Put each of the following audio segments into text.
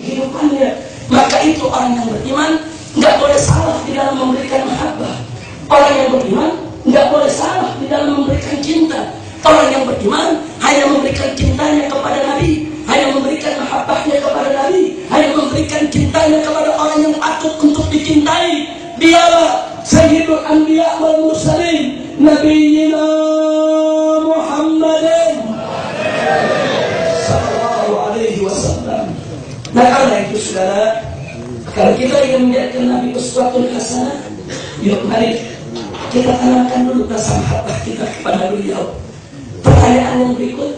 kehidupannya. Maka itu orang yang beriman nggak boleh salah di dalam memberikan mahabbah. Orang yang beriman nggak boleh salah di dalam memberikan cinta. Orang yang beriman hanya memberikan cintanya kepada Nabi, hanya memberikan mahabbahnya kepada Nabi, hanya memberikan cintanya kepada orang yang patut untuk dicintai. Dialah Sayyidul Anbiya wal Mursalin, Nabiyyina Muhammadin sallallahu alaihi wasallam. Nah, karena itu saudara, kalau kita ingin menjadikan Nabi uswatun hasanah, yuk mari kita tanamkan dulu rasa mahabbah kita kepada beliau. Pertanyaan yang berikut,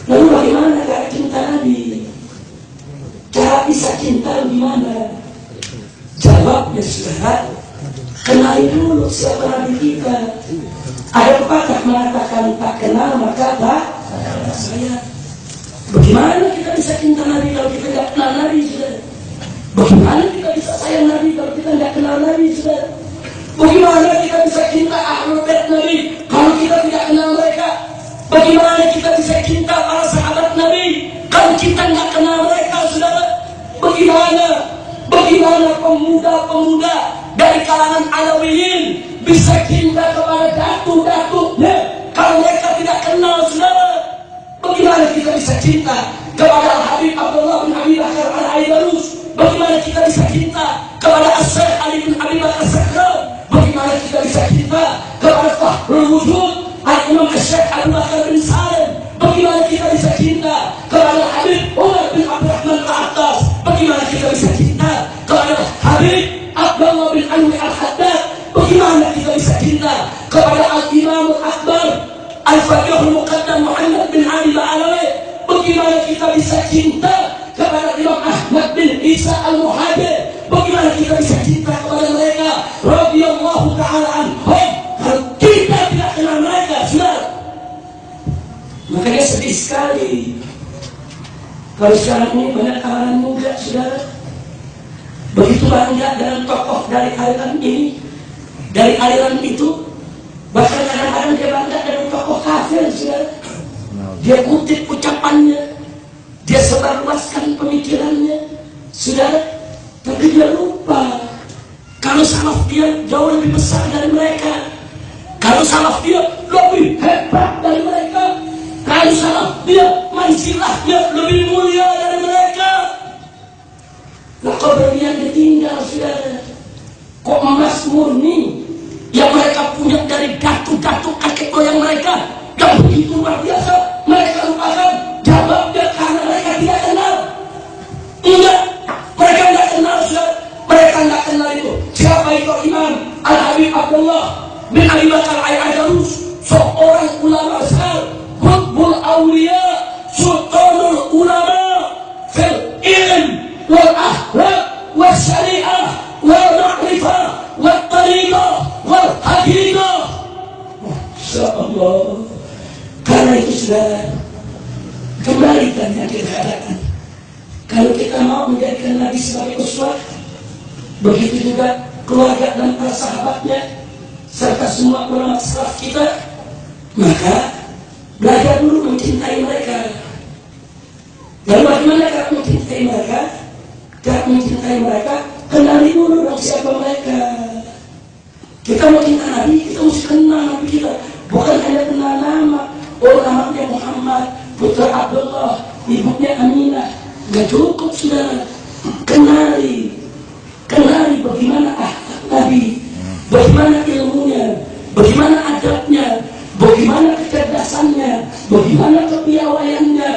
lalu bagaimana cara cinta Nabi? Cara bisa cinta gimana? Jawabnya saudara, kenali dulu siapa Nabi kita. Ada pepatah mengatakan tak kenal maka tak sayang. Bagaimana kita bisa cinta Nabi kalau kita tidak kenal Nabi, saudara? Bagaimana kita bisa sayang Nabi kalau kita tidak kenal Nabi, saudara? Bagaimana kita bisa cinta Ahlul Bait Nabi kalau kita tidak kenal mereka? Bagaimana kita bisa cinta para sahabat Nabi kalau kita nggak kenal mereka, saudara? Bagaimana pemuda-pemuda dari kalangan Alawiyin bisa cinta kepada datuk-datuknya kalau mereka tidak kenal, saudara? Bagaimana kita bisa cinta kepada Al-Habib Abdullah bin Abi Bakar Al-Aidarus? Bagaimana kita bisa cinta kepada As-Syaikh Ali bin Abi Bakar Sakran? Bagaimana kita bisa cinta kepada Fahrul Wujud Al-Imam As-Syaikh Abu Bakar bin Salim? Bagaimana kita bisa cinta kepada Habib Umar bin Abdurrahman Al-Attas? Bagaimana kita bisa cinta kepada Habib Abdullah bin Anwar Al-Haddad? Bagaimana kita bisa cinta kepada Al-Imam Al-Akbar Al-Faqihul Muqaddam Muhammad bin Ali Ba'alawi? Bagaimana kita bisa cinta kepada Imam Ahmad bin Isa Al-Muhajir? Bagaimana kita bisa cinta kepada mereka radhiyallahu ta'ala anhum kalau kita tidak kenal mereka, saudara? Makanya sedih sekali kalau sekarang ini banyak kalangan muda, saudara, begitu bangga dengan tokoh dari aliran ini, dari aliran itu. Bahkan kadang-kadang dia bangga dengan tokoh kafir, saudara. Dia kutip ucapannya, dia sebarluaskan pemikirannya, saudara. Tapi dia lupa kalau salaf dia jauh lebih besar dari mereka, kalau salaf dia lebih hebat dari mereka, kalau salaf dia mansilahnya lebih mulia dari mereka. Nah, keberanian ditinggal, saudara. Kok emas murni yang mereka punya dari datuk-datuk kakek moyang mereka yang begitu luar biasa, mereka lupakan? Jawabnya karena mereka tidak kenal. Enggak, mereka tidak kenal, saudara. Mereka tidak kenal itu. Siapa itu Imam Al-Habib Abdullah bin Abi Bakar Al-Aidarus, seorang ulama besar, Qutbul Awliya, Sultanul Ulama fil ilm wal akhlaq wal syariah wal ma'rifah wal tariqah wal haqiqah. Insyaallah. Karena itu saudara, kembalikan yang kita katakan. Kalau kita mau menjadikan Nabi sebagai uswah, begitu juga keluarga dan para sahabatnya serta semua ulama salaf kita, maka belajar dulu mencintai mereka. Dan bagaimana cara mencintai mereka? Cara mencintai mereka, kenali dulu dong siapa mereka. Kita mau cinta Nabi, kita mesti kenal Nabi kita. Bukan hanya kenal nama. Oh, namanya Muhammad, putra Abdullah, ibunya Aminah. Gak cukup, saudara. Kenali bagaimana akhlak Nabi, bagaimana ilmunya, bagaimana adabnya, bagaimana kecerdasannya, bagaimana kepiawaiannya,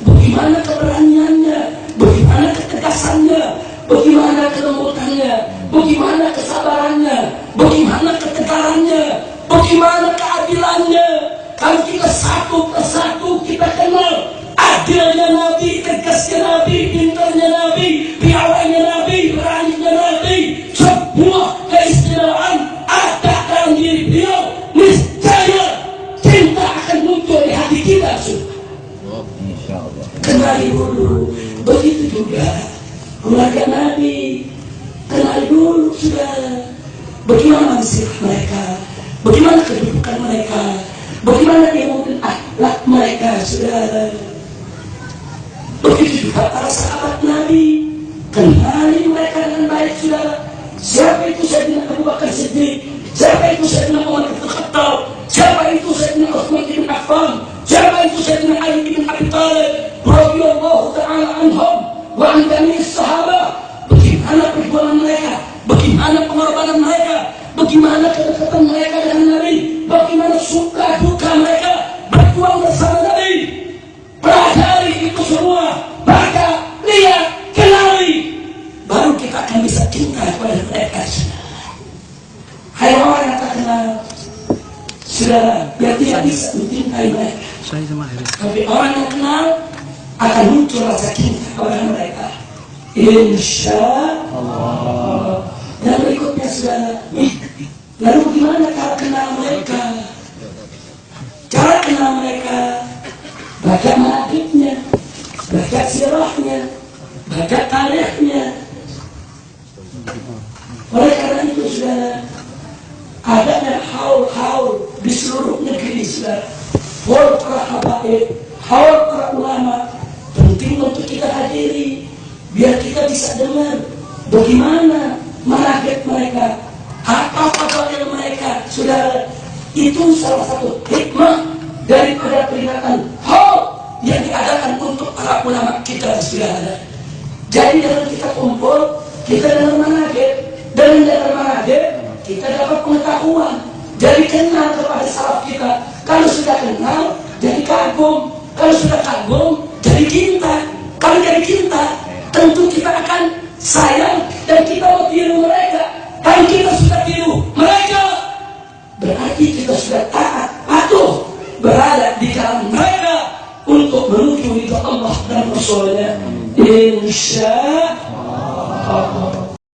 bagaimana keberaniannya, bagaimana ketegasannya, bagaimana kelembutannya, bagaimana kesabarannya, bagaimana ketegarannya, bagaimana keadilannya. Kalau kita satu persatu kita kenal adilnya Nabi, tegasnya Nabi, pintarnya Nabi, piawainya Nabi, beraninya Nabi, sebuah keistimewaan ada dalam diri beliau, niscaya cinta akan muncul di hati kita. Kenali dulu. Begitu juga keluarga Nabi, kenali dulu, saudara. Bagaimana mansilah mereka, bagaimana kedudukan mereka, bagaimana dia mungkin akhlak mereka, saudara. Begitu juga para sahabat Nabi, Kenali mereka dengan baik, saudara. Siapa itu Sayyidina Abu Bakar Siddiq? Siapa itu Sayyidina Umar bin Khattab? Siapa itu Sayyidina Utsman bin Affan? Siapa itu Sayyidina Ali bin Abi Thalib radhiyallahu ta'ala anhum wa an jami'is sahabah? Bagaimana perjuangan mereka? Bagaimana pengorbanan mereka? Bagaimana kedekatan mereka dengan Nabi? Bagaimana suka duka mereka berjuang bersama Nabi? Pelajari itu semua, baca, lihat, kenali, baru kita akan bisa cinta kepada mereka. Hai orang yang tak kenal, saudara, biar tidak bisa mencintai mereka. Tapi orang yang kenal akan muncul rasa cinta kepada mereka. Insya Allah. Dan berikutnya, saudara, lalu bagaimana cara kenal mereka? Cara kenal mereka, baca manaqibnya, baca sirahnya, baca tarikhnya. Oleh karena itu, saudara, adanya haul-haul di seluruh negeri, saudara. Haul para habaib, haul para ulama, penting untuk kita hadiri, biar kita bisa dengar bagaimana manaqib mereka, apa fadail mereka, saudara. Itu salah satu hikmah daripada peringatan haul yang diadakan untuk para ulama kita, saudara. Jadi dengan kita kumpul, kita dengar manaqib, dan dengar manaqib, kita dapat pengetahuan. Jadi kenal kepada salaf kita. Kalau sudah kenal, jadi kagum. Kalau sudah kagum, jadi cinta. Kalau jadi cinta, tentu kita akan sayang dan kita mau tiru mereka. Kalau kita sudah tiru mereka, berarti kita sudah taat, patuh, berada di dalam mereka untuk menuju ridha Allah dan Rasulnya. Insya Allah.